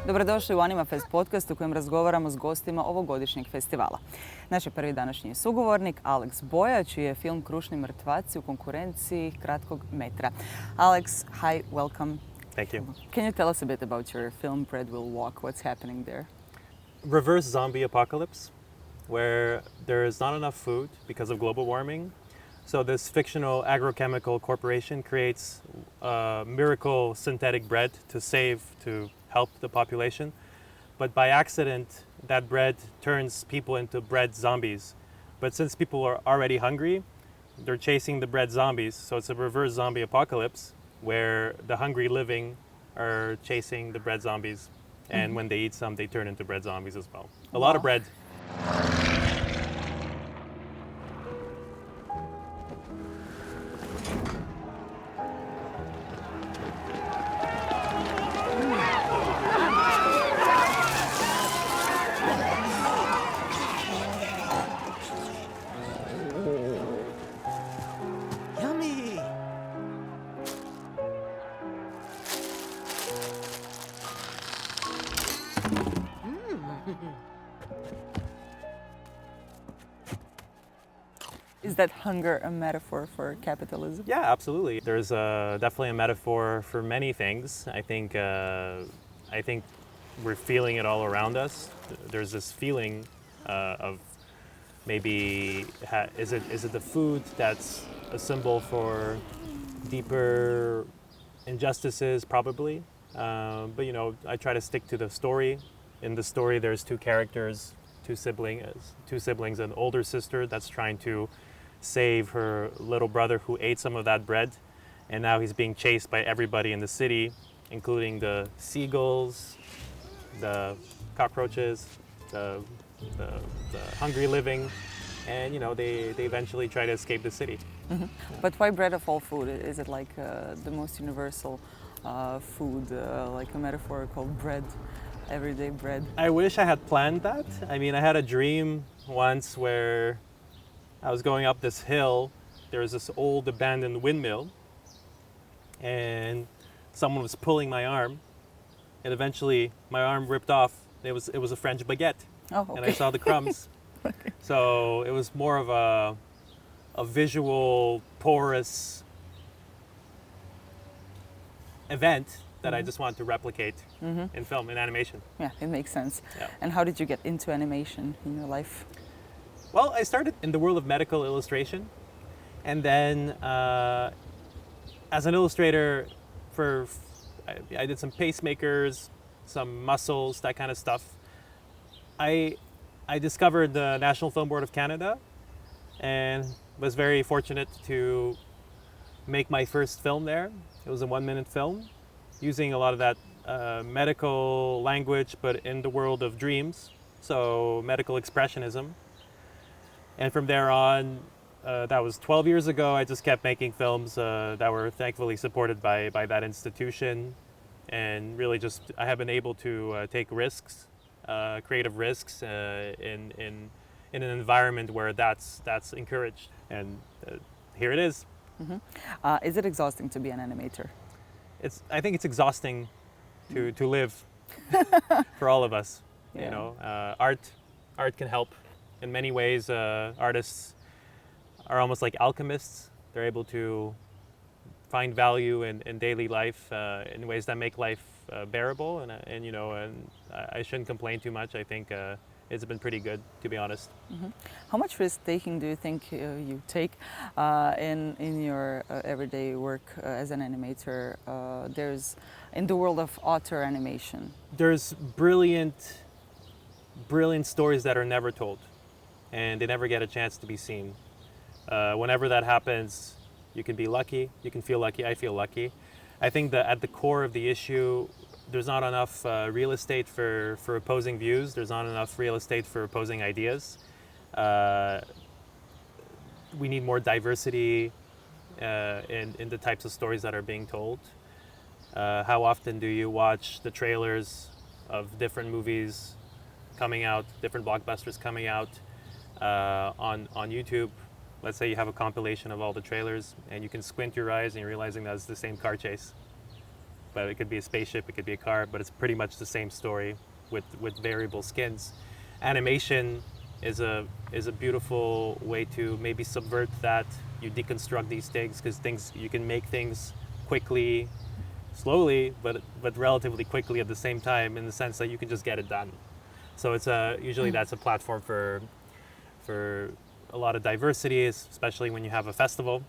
Dobrodošli u Animafest podcast u kojem razgovaramo s gostima ovogodišnjeg festivala. Naš je prvi današnji sugovornik Alex Boya, čiji je film Krušni mrtvaci u konkurenciji kratkog metra. Alex, hi, welcome. Thank you. Can you tell us a bit about your film Bread Will Walk? What's happening there? Reverse zombie apocalypse, where there is not enough food because of global warming. So this fictional agrochemical corporation creates miracle synthetic bread to help the population. But by accident, that bread turns people into bread zombies. But since people are already hungry, they're chasing the bread zombies. So it's a reverse zombie apocalypse where the hungry living are chasing the bread zombies. And when they eat some, they turn into bread zombies as well. A lot of bread. Is that hunger a metaphor for capitalism? Yeah, absolutely. There's definitely a metaphor for many things. I think we're feeling it all around us. There's this feeling of maybe is it the food that's a symbol for deeper injustices? Probably. But I try to stick to the story. In the story, there's two characters, two siblings, an older sister that's trying to save her little brother who ate some of that bread, and now he's being chased by everybody in the city, including the seagulls, the cockroaches, the hungry living, and they eventually try to escape the city. Mm-hmm. But why bread of all food? Is it like the most universal food, like a metaphor called bread, everyday bread? I wish I had planned that. I mean, I had a dream once where I was going up this hill. There was this old abandoned windmill, and someone was pulling my arm, and eventually my arm ripped off. It was a French baguette, Oh, okay. and I saw the crumbs. Okay. So it was more of a visual, porous event that I just wanted to replicate in film, in animation. Yeah, it makes sense. Yeah. And how did you get into animation in your life? Well, I started in the world of medical illustration, and then as an illustrator, I did some pacemakers, some muscles, that kind of stuff. I discovered the National Film Board of Canada, and was very fortunate to make my first film there. It was a 1-minute film, using a lot of that medical language, but in the world of dreams, so medical expressionism. And from there on, that was 12 years ago, I just kept making films that were thankfully supported by that institution. And really I have been able to take risks, creative risks, in an environment where that's encouraged. And here it is. Mm-hmm. Is it exhausting to be an animator? I think it's exhausting to live for all of us. Yeah. Art can help. In many ways, artists are almost like alchemists. They're able to find value in daily life in ways that make life bearable, and I shouldn't complain too much. I think it's been pretty good, to be honest. Mm-hmm. How much risk taking do you think you take in your everyday work as an animator? There's in the world of author animation. There's brilliant stories that are never told, and they never get a chance to be seen. Whenever that happens, you can be lucky, you can feel lucky, I feel lucky. I think that at the core of the issue, there's not enough real estate for opposing views, there's not enough real estate for opposing ideas. We need more diversity in the types of stories that are being told. How often do you watch the trailers of different movies coming out, different blockbusters coming out on YouTube? Let's say you have a compilation of all the trailers and you can squint your eyes and you're realizing that's the same car chase. but it could be a spaceship, it could be a car, but it's pretty much the same story with variable skins. Animation is a beautiful way to maybe subvert that. You deconstruct these things because you can make things quickly, slowly, but relatively quickly at the same time, in the sense that you can just get it done. So it's usually that's a platform for a lot of diversity, especially when you have a festival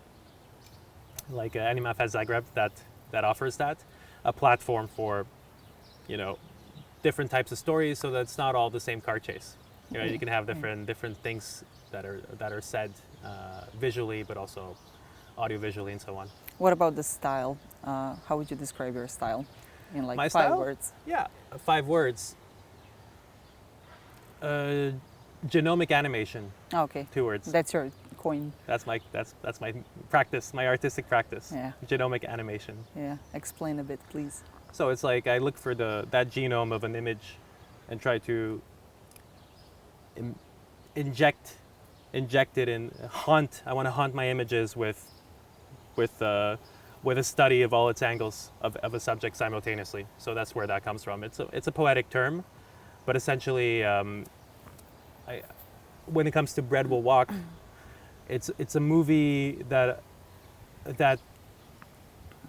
like Animafest Zagreb that offers that, a platform for, different types of stories, so that it's not all the same car chase. You can have different things that are said visually, but also audiovisually and so on. What about the style? How would you describe your style in like My 5 style? words? Yeah, 5 words. Genomic animation. Okay. 2 words. That's your coin. That's my practice, my artistic practice. Yeah. Genomic animation. Yeah. Explain a bit, please. So it's like I look for that genome of an image and try to inject it and hunt. I want to hunt my images with a study of all its angles of a subject simultaneously. So that's where that comes from. It's a poetic term, but essentially, when it comes to Bread Will Walk, it's a movie that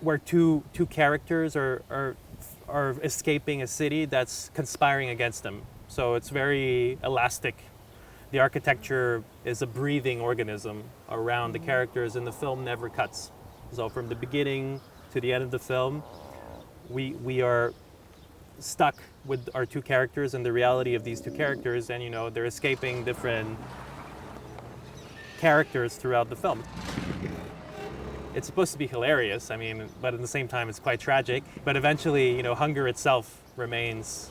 where two characters are escaping a city that's conspiring against them. So it's very elastic. The architecture is a breathing organism around the characters, and the film never cuts. So from the beginning to the end of the film, we are stuck with our 2 characters and the reality of these 2 characters, and they're escaping different characters throughout the film. It's supposed to be hilarious, but at the same time it's quite tragic. But eventually, hunger itself remains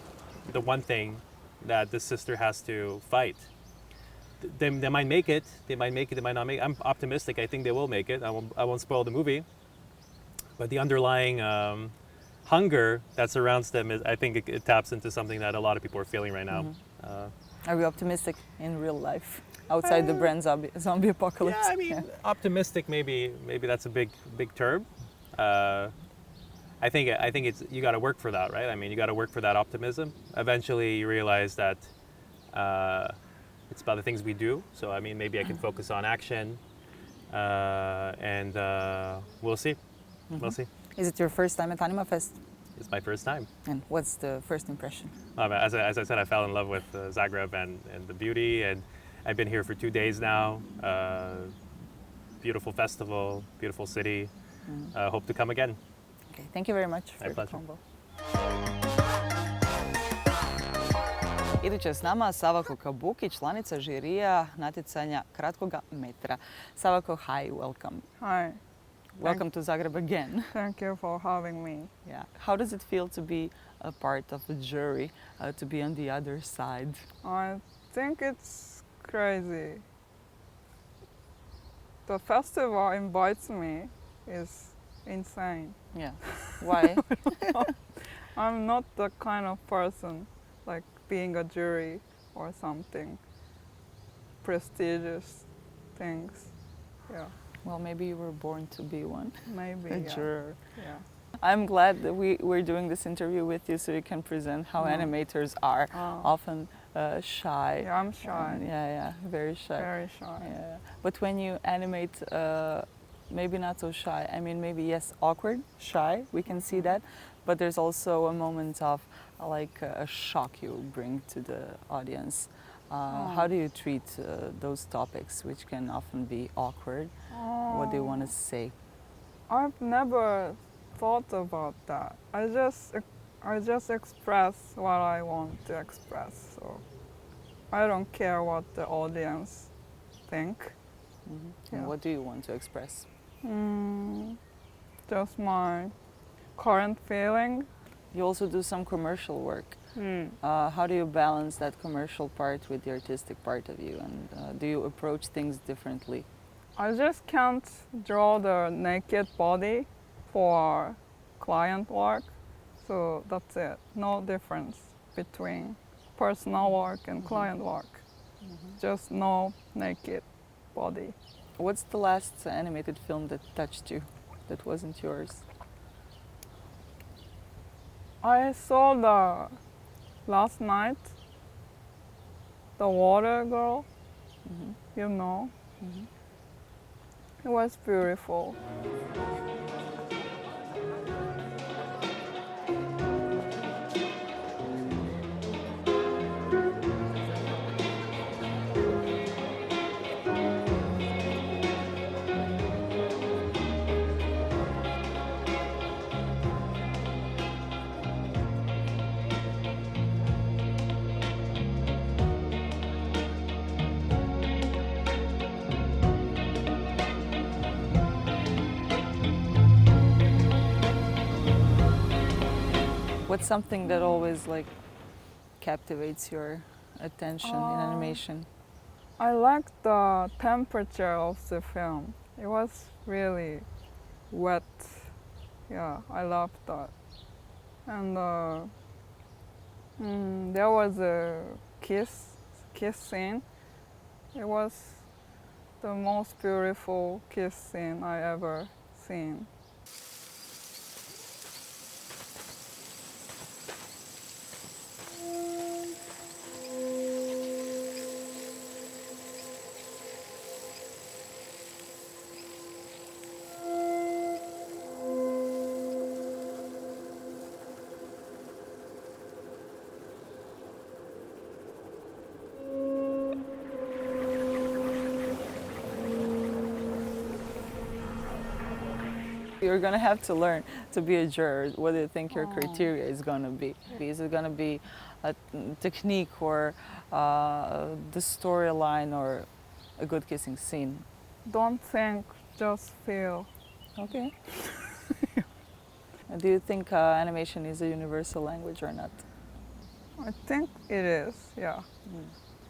the one thing that the sister has to fight. They might make it, they might not make it. I'm optimistic, I think they will make it. I won't spoil the movie. But the underlying hunger that surrounds them, I think it taps into something that a lot of people are feeling right now. Are you optimistic in real life, outside the brand zombie apocalypse? Yeah, optimistic. Maybe that's a big term. I think it's you got to work for that, right? You got to work for that optimism. Eventually, you realize that it's about the things we do. So maybe I can focus on action, and we'll see. We'll see. Is it your first time at Animafest? It's my first time. And what's the first impression? As I said, I fell in love with Zagreb and the beauty, and I've been here for 2 days now. Beautiful festival, beautiful city. Hope to come again. Okay, thank you very much for My the pleasure. combo. Iduća je s nama Sawako Kabuki, članica žirija natjecanja kratkoga metra. Sawako, hi, welcome. Hi, Welcome to Zagreb again. thank you for having me. Yeah. How does it feel to be a part of a jury, to be on the other side? I think it's crazy. The festival invites me is insane. Yeah. Why? I'm not the kind of person like being a jury or something prestigious things. Yeah, Well, maybe you were born to be one, maybe. a Yeah. juror. Yeah. I'm glad that we're doing this interview with you so you can present how animators are often shy. Yeah, I'm shy. Yeah, very shy. Very shy. Yeah. But when you animate, maybe not so shy. Maybe yes, awkward, shy. We can see that, but there's also a moment of like a shock you bring to the audience. How do you treat those topics, which can often be awkward? What do you want to say? I've never thought about that. I just express what I want to express. So I don't care what the audience think. And Yeah. what do you want to express? Just my current feeling. You also do some commercial work. How do you balance that commercial part with the artistic part of you? And do you approach things differently? I just can't draw the naked body for client work. So that's it. No difference between personal work and client work. Just no naked body. What's the last animated film that touched you, that wasn't yours? I saw the last night, the water girl, you know. It was beautiful. What's something that always like captivates your attention in animation? I liked the temperature of the film. It was really wet. Yeah, I loved that. And there was a kiss scene. It was the most beautiful kiss scene I ever seen. You're gonna have to learn to be a juror. What do you think your criteria is gonna be? Is it gonna be a technique or the storyline or a good kissing scene? Don't think, just feel. Okay. Do you think animation is a universal language or not? I think it is, yeah.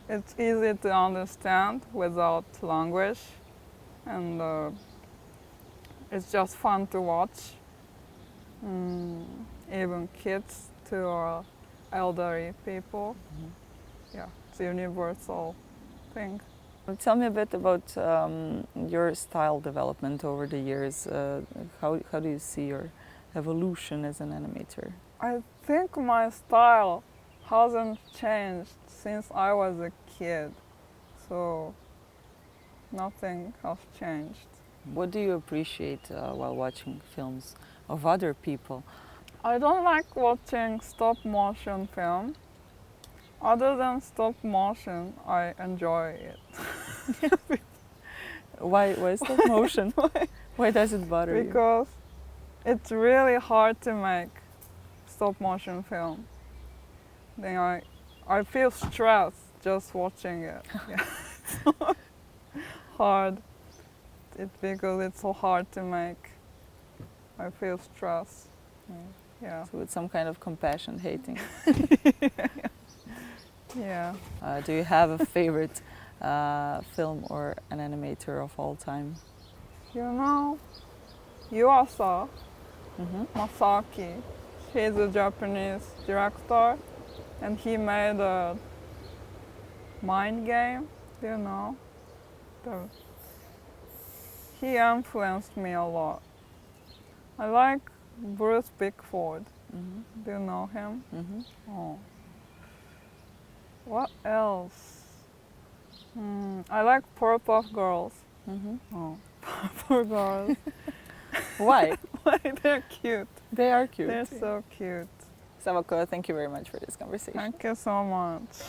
It's easy to understand without language, and it's just fun to watch. Even kids to elderly people. Yeah, it's a universal thing. Tell me a bit about your style development over the years. How do you see your evolution as an animator? I think my style hasn't changed since I was a kid, so nothing has changed. What do you appreciate while watching films of other people? I don't like watching stop motion film. Other than stop motion, I enjoy it. Why stop motion? Why does it bother you? Because it's really hard to make stop motion film. Then I feel stressed just watching it. Yeah. It's so hard. Because it's so hard to make. I feel stressed. Yeah. So with some kind of compassion hating. Yeah. Do you have a favorite film or an animator of all time? You know, Yuasa Masaki. He's a Japanese director, and he made a Mind Game. Do you know? He influenced me a lot. I like Bruce Bickford. Do you know him? Oh. What else? I like Powerpuff Girls. Oh, Powerpuff Girls. Why? Why? They're cute. They are cute. They're so cute. Sawako, thank you very much for this conversation. Thank you so much.